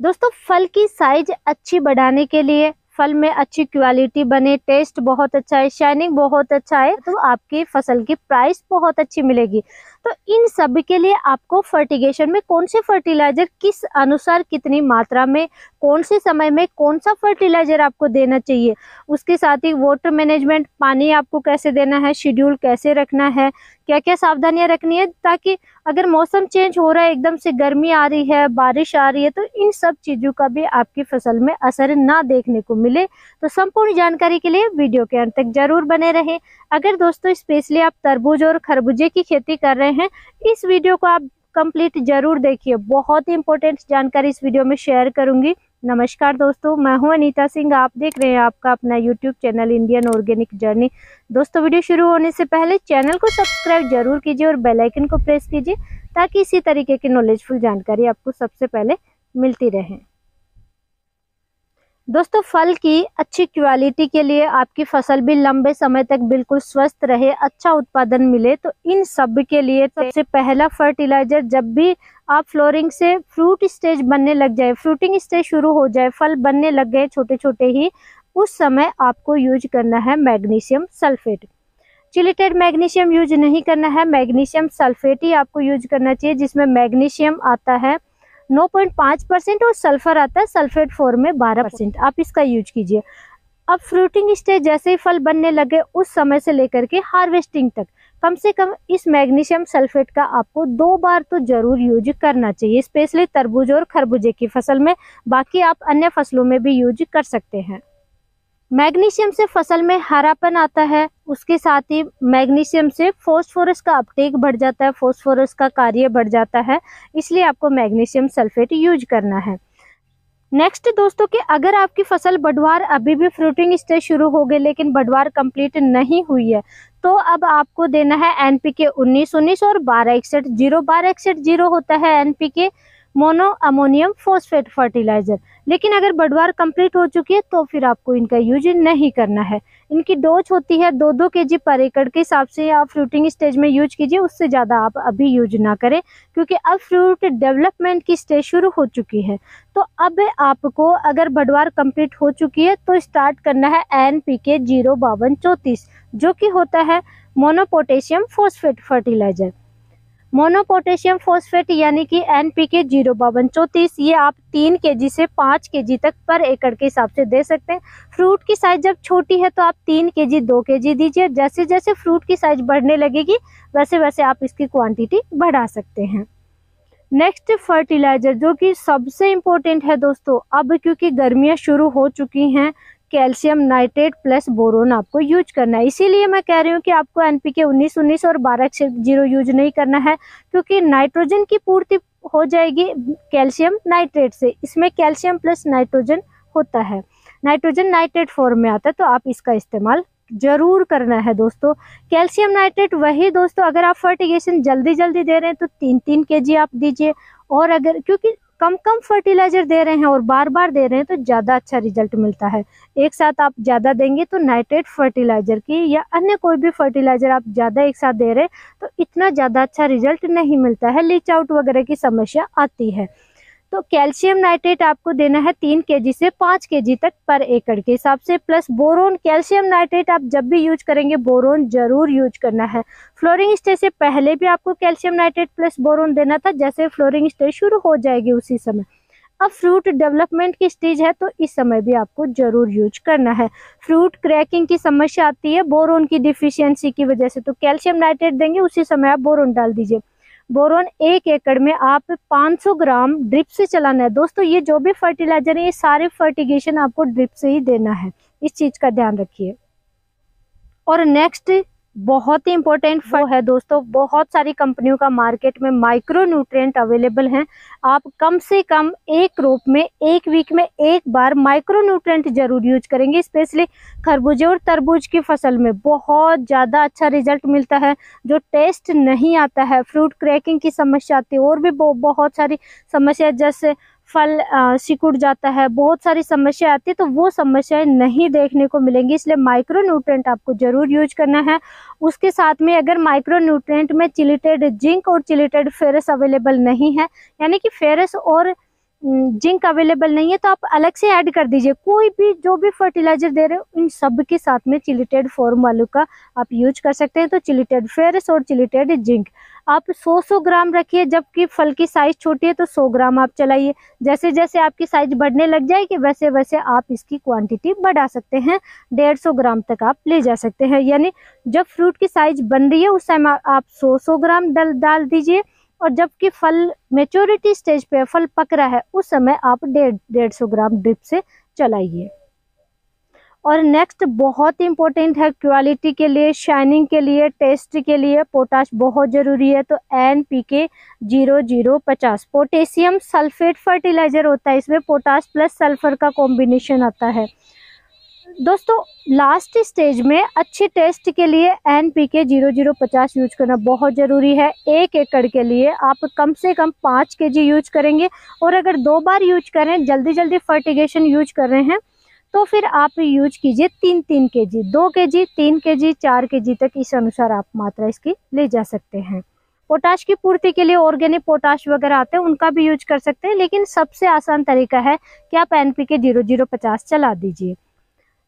दोस्तों फल की साइज अच्छी बढ़ाने के लिए, फल में अच्छी क्वालिटी बने, टेस्ट बहुत अच्छा है, शाइनिंग बहुत अच्छा है, तो आपकी फसल की प्राइस बहुत अच्छी मिलेगी। तो इन सब के लिए आपको फर्टिगेशन में कौन से फर्टिलाइजर किस अनुसार कितनी मात्रा में कौन से समय में कौन सा फर्टिलाइजर आपको देना चाहिए, उसके साथ ही वाटर मैनेजमेंट, पानी आपको कैसे देना है, शेड्यूल कैसे रखना है, क्या क्या सावधानियां रखनी है, ताकि अगर मौसम चेंज हो रहा है, एकदम से गर्मी आ रही है, बारिश आ रही है, तो इन सब चीजों का भी आपकी फसल में असर ना देखने को मिले। तो संपूर्ण जानकारी के लिए वीडियो के अंत तक जरूर बने रहें। अगर दोस्तों स्पेशली आप तरबूज और खरबूजे की खेती कर रहे हैं, इस वीडियो को आप कंप्लीट जरूर देखिए, बहुत ही इंपॉर्टेंट जानकारी इस वीडियो में शेयर करूंगी। नमस्कार दोस्तों, मैं हूं अनीता सिंह, आप देख रहे हैं आपका अपना YouTube channel Indian organic journey. दोस्तों वीडियो शुरू होने से पहले चैनल को सब्सक्राइब जरूर कीजिए और बेल आइकन को प्रेस कीजिए, ताकि इसी तरीके की नॉलेजफुल जानकारी आपको सबसे पहले मिलती रहे। दोस्तों फल की अच्छी क्वालिटी के लिए, आपकी फसल भी लंबे समय तक बिल्कुल स्वस्थ रहे, अच्छा उत्पादन मिले, तो इन सब के लिए सबसे पहला फर्टिलाइजर, जब भी आप फ्लोरिंग से फ्रूट स्टेज बनने लग जाए, फ्रूटिंग स्टेज शुरू हो जाए, फल बनने लग गए छोटे छोटे ही, उस समय आपको यूज करना है मैग्नीशियम सल्फेट। चिलिटेड मैग्नीशियम यूज नहीं करना है, मैग्नीशियम सल्फेट ही आपको यूज करना चाहिए, जिसमें मैग्नीशियम आता है 9.5% और सल्फर आता है सल्फेट फॉर्म में 12%। आप इसका यूज कीजिए। अब फ्रूटिंग स्टेज जैसे ही फल बनने लगे, उस समय से लेकर के हार्वेस्टिंग तक कम से कम इस मैग्नीशियम सल्फेट का आपको 2 बार तो जरूर यूज करना चाहिए, स्पेशली तरबूज और खरबूजे की फसल में। बाकी आप अन्य फसलों में भी यूज कर सकते हैं। मैग्नीशियम से फसल में हरापन आता है, उसके साथ ही मैग्नीशियम से फास्फोरस का अपटेक बढ़ जाता है, फास्फोरस का कार्य बढ़ जाता है, इसलिए आपको मैग्नीशियम सल्फेट यूज करना है। नेक्स्ट दोस्तों कि अगर आपकी फसल बढ़वार, अभी भी फ्रूटिंग स्टेज शुरू हो गए लेकिन बढ़वार कंप्लीट नहीं हुई है, तो अब आपको देना है एनपीके 19-19 और 12-61-0। 12-61-0 होता है NPK, mono ammonium phosphate fertiliser. लेकिन अगर बढ़वार कंप्लीट हो चुकी है तो फिर आपको इनका यूज नहीं करना है। इनकी डोज होती है 2-2 kg पर एकड़ के हिसाब से आप फ्रूटिंग स्टेज में यूज कीजिए, उससे ज़्यादा आप अभी यूज ना करें, क्योंकि अब फ्रूट डेवलपमेंट की स्टेज शुरू हो चुकी है। तो अब आपको अगर बढ़वार कंप्लीट हो चुकी है तो स्टार्ट करना है एनपीके 05234, जो कि होता है मोनोपोटेशियम फॉस्फेट फर्टिलाइजर। मोनोपोटेशियम फॉस्फेट यानी कि एनपीके 05234, ये आप 3 kg से 5 kg तक पर एकड़ के हिसाब से दे सकते हैं। फ्रूट की साइज जब छोटी है तो आप 3 kg 2 kg दीजिए, जैसे जैसे फ्रूट की साइज बढ़ने लगेगी वैसे वैसे आप इसकी क्वांटिटी बढ़ा सकते हैं। नेक्स्ट फर्टिलाइजर जो कि सबसे इम्पोर्टेंट है दोस्तों, अब क्योंकि गर्मियां शुरू हो चुकी हैं, कैल्शियम नाइट्रेट प्लस बोरोन आपको यूज करना है। इसीलिए मैं कह रही हूँ कि आपको एनपीके 19-19 और 12-0 यूज नहीं करना है, क्योंकि नाइट्रोजन की पूर्ति हो जाएगी कैल्शियम नाइट्रेट से। इसमें कैल्शियम प्लस नाइट्रोजन होता है, नाइट्रोजन नाइट्रेट फॉर्म में आता है, तो आप इसका इस्तेमाल जरूर करना है दोस्तों। कैल्शियम नाइट्रेट वही दोस्तों, अगर आप फर्टिगेशन जल्दी जल्दी दे रहे हैं तो 3-3 kg आप दीजिए, और अगर क्योंकि कम कम फर्टिलाइजर दे रहे हैं और बार बार दे रहे हैं तो ज़्यादा अच्छा रिजल्ट मिलता है। एक साथ आप ज़्यादा देंगे तो नाइट्रेट फर्टिलाइजर की या अन्य कोई भी फर्टिलाइजर आप ज़्यादा एक साथ दे रहे हैं तो इतना ज़्यादा अच्छा रिजल्ट नहीं मिलता है, लीच आउट वगैरह की समस्या आती है। तो कैल्शियम नाइट्रेट आपको देना है 3 kg से 5 kg तक पर एकड़ के हिसाब से, प्लस बोरोन। कैल्शियम नाइट्रेट आप जब भी यूज करेंगे बोरोन जरूर यूज करना है। फ्लोरिंग स्टेज से पहले भी आपको कैल्शियम नाइट्रेट प्लस बोरोन देना था, जैसे फ्लोरिंग स्टेज शुरू हो जाएगी उसी समय। अब फ्रूट डेवलपमेंट की स्टेज है तो इस समय भी आपको जरूर यूज करना है। फ्रूट क्रैकिंग की समस्या आती है बोरोन की डिफिशियंसी की वजह से, तो कैल्शियम नाइट्रेट देंगे उसी समय आप बोरोन डाल दीजिए। बोरोन 1 एकड़ में आप 500 ग्राम ड्रिप से चलाना है। दोस्तों ये जो भी फर्टिलाइजर है ये सारे फर्टिगेशन आपको ड्रिप से ही देना है, इस चीज का ध्यान रखिए। और नेक्स्ट बहुत ही इंपॉर्टेंट वो है दोस्तों, बहुत सारी कंपनियों का मार्केट में माइक्रो न्यूट्रिएंट अवेलेबल हैं। आप कम से कम एक क्रॉप में 1 वीक में 1 बार माइक्रो न्यूट्रिएंट जरूर यूज करेंगे। स्पेशली खरबूजे और तरबूज की फसल में बहुत ज़्यादा अच्छा रिजल्ट मिलता है। जो टेस्ट नहीं आता है, फ्रूट क्रैकिंग की समस्या आती है, और भी बहुत सारी समस्या, जैसे फल सिकुड़ जाता है, बहुत सारी समस्या आती है, तो वो समस्याएं नहीं देखने को मिलेंगी। इसलिए माइक्रो न्यूट्रिएंट आपको जरूर यूज करना है। उसके साथ में अगर माइक्रो न्यूट्रिएंट में चिलिटेड जिंक और चिलिटेड फेरस अवेलेबल नहीं है, यानी कि फेरस और जिंक अवेलेबल नहीं है तो आप अलग से ऐड कर दीजिए। कोई भी जो भी फर्टिलाइजर दे रहे हो इन सब के साथ में चिलिटेड फॉर्म वालों का आप यूज कर सकते हैं। तो चिलिटेड फेरस और चिलिटेड जिंक आप 100-100 ग्राम रखिए, जबकि फल की साइज छोटी है तो 100 ग्राम आप चलाइए। जैसे जैसे आपकी साइज बढ़ने लग जाएगी वैसे वैसे आप इसकी क्वांटिटी बढ़ा सकते हैं, 150 ग्राम तक आप ले जा सकते हैं। यानी जब फ्रूट की साइज बन रही है उस टाइम आप 100-100 ग्राम डाल दीजिए, और जबकि फल मेच्योरिटी स्टेज पे फल पक रहा है उस समय आप 150 ग्राम ड्रिप से चलाइए। और नेक्स्ट बहुत इंपॉर्टेंट है क्वालिटी के लिए, शाइनिंग के लिए, टेस्ट के लिए पोटाश बहुत जरूरी है। तो NPK 0050 पोटेशियम सल्फेट फर्टिलाइजर होता है, इसमें पोटाश प्लस सल्फर का कॉम्बिनेशन आता है। दोस्तों लास्ट स्टेज में अच्छे टेस्ट के लिए NPK 0050 यूज करना बहुत ज़रूरी है। 1 एकड़ के लिए आप कम से कम 5 kg यूज करेंगे, और अगर 2 बार यूज करें, जल्दी फर्टिगेशन यूज कर रहे हैं तो फिर आप यूज कीजिए 3-3 kg, 2 kg, 3 kg, 4 kg तक, इस अनुसार आप मात्रा इसकी ले जा सकते हैं। पोटाश की पूर्ति के लिए ऑर्गेनिक पोटाश वगैरह आते हैं उनका भी यूज कर सकते हैं, लेकिन सबसे आसान तरीका है कि आप NPK 0050 चला दीजिए।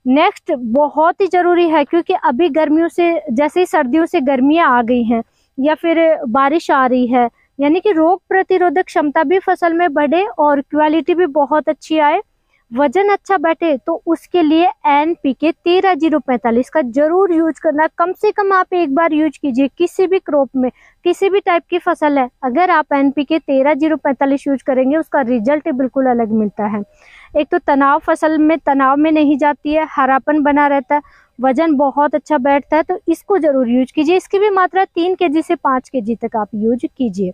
नेक्स्ट बहुत ही जरूरी है, क्योंकि अभी गर्मियों से जैसे ही सर्दियों से गर्मियां आ गई हैं या फिर बारिश आ रही है, यानी कि रोग प्रतिरोधक क्षमता भी फसल में बढ़े और क्वालिटी भी बहुत अच्छी आए, वजन अच्छा बैठे, तो उसके लिए NPK 13045 का जरूर यूज करना। कम से कम आप एक बार यूज कीजिए किसी भी क्रॉप में, किसी भी टाइप की फसल है, अगर आप NPK 13045 यूज करेंगे उसका रिजल्ट बिल्कुल अलग मिलता है। एक तो तनाव, फसल में तनाव में नहीं जाती है, हरापन बना रहता है, वजन बहुत अच्छा बैठता है, तो इसको जरूर यूज कीजिए। इसकी भी मात्रा 3 kg से 5 kg तक आप यूज कीजिए।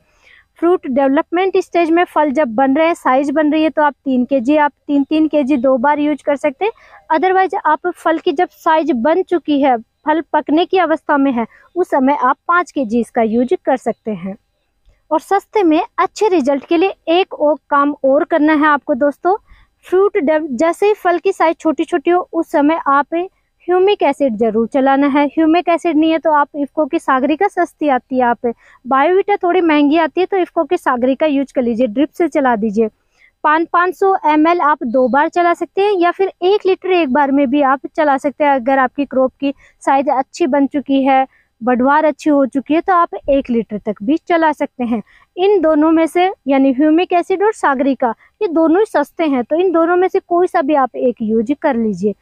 फ्रूट डेवलपमेंट स्टेज में फल जब बन रहे हैं, साइज बन रही है, तो आप 3 kg, आप 3-3 kg 2 बार यूज कर सकते हैं। अदरवाइज आप फल की जब साइज बन चुकी है, फल पकने की अवस्था में है, उस समय आप 5 kg इसका यूज कर सकते हैं। और सस्ते में अच्छे रिजल्ट के लिए एक और काम और करना है आपको दोस्तों। फ्रूट जैसे ही फल की साइज छोटी छोटी हो उस समय आप ह्यूमिक एसिड जरूर चलाना है। ह्यूमिक एसिड नहीं है तो आप इफ्को की सागरिका सस्ती आती है, आप बायोवीटा थोड़ी महंगी आती है, तो इफ्को की सागरिका यूज कर लीजिए, ड्रिप से चला दीजिए। 500 ml आप 2 बार चला सकते हैं, या फिर 1 लीटर एक बार में भी आप चला सकते हैं। अगर आपकी क्रॉप की साइज अच्छी बन चुकी है, बढ़वार अच्छी हो चुकी है, तो आप 1 लीटर तक भी चला सकते हैं। इन दोनों में से, यानी ह्यूमिक एसिड और सागरिका, ये दोनों ही सस्ते हैं, तो इन दोनों में से कोई सा भी आप एक यूज कर लीजिए।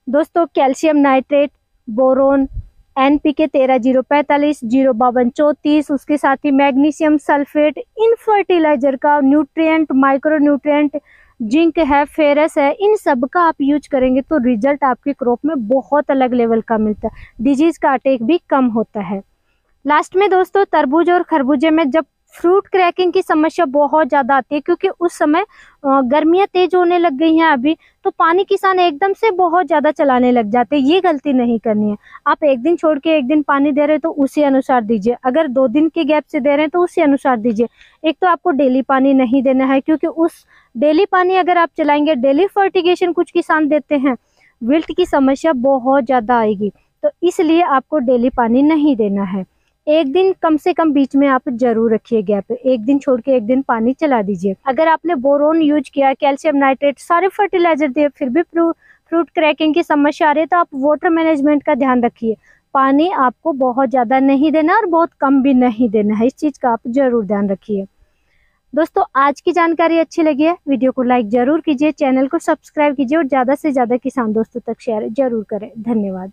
दोस्तों कैल्शियम नाइट्रेट, बोरोन, NPK 13045, 05234, उसके साथ ही मैग्नीशियम सल्फेट, इन फर्टिलाइजर का न्यूट्रिएंट, माइक्रो न्यूट्रिएंट, जिंक है, फेरस है, इन सब का आप यूज करेंगे तो रिजल्ट आपकी क्रॉप में बहुत अलग लेवल का मिलता है, डिजीज का अटैक भी कम होता है। लास्ट में दोस्तों तरबूज और खरबूजे में जब फ्रूट क्रैकिंग की समस्या बहुत ज्यादा आती है, क्योंकि उस समय गर्मियां तेज होने लग गई हैं अभी, तो पानी किसान एकदम से बहुत ज्यादा चलाने लग जाते हैं। ये गलती नहीं करनी है। आप एक दिन छोड़ के एक दिन पानी दे रहे हैं तो उसी अनुसार दीजिए, अगर 2 दिन के गैप से दे रहे हैं तो उसी अनुसार दीजिए। एक तो आपको डेली पानी नहीं देना है, क्योंकि उस डेली पानी अगर आप चलाएंगे, डेली फर्टिगेशन कुछ किसान देते हैं, विल्ट की समस्या बहुत ज्यादा आएगी, तो इसलिए आपको डेली पानी नहीं देना है। एक दिन कम से कम बीच में आप जरूर रखिए गैप, एक दिन छोड़ के एक दिन पानी चला दीजिए। अगर आपने बोरोन यूज किया, कैल्शियम नाइट्रेट, सारे फर्टिलाइजर दिए, फिर भी फ्रूट क्रैकिंग की समस्या आ रही है, तो आप वाटर मैनेजमेंट का ध्यान रखिए। पानी आपको बहुत ज्यादा नहीं देना और बहुत कम भी नहीं देना है, इस चीज का आप जरूर ध्यान रखिए। दोस्तों आज की जानकारी अच्छी लगी है, वीडियो को लाइक जरूर कीजिए, चैनल को सब्सक्राइब कीजिए और ज्यादा से ज्यादा किसान दोस्तों तक शेयर जरूर करें। धन्यवाद।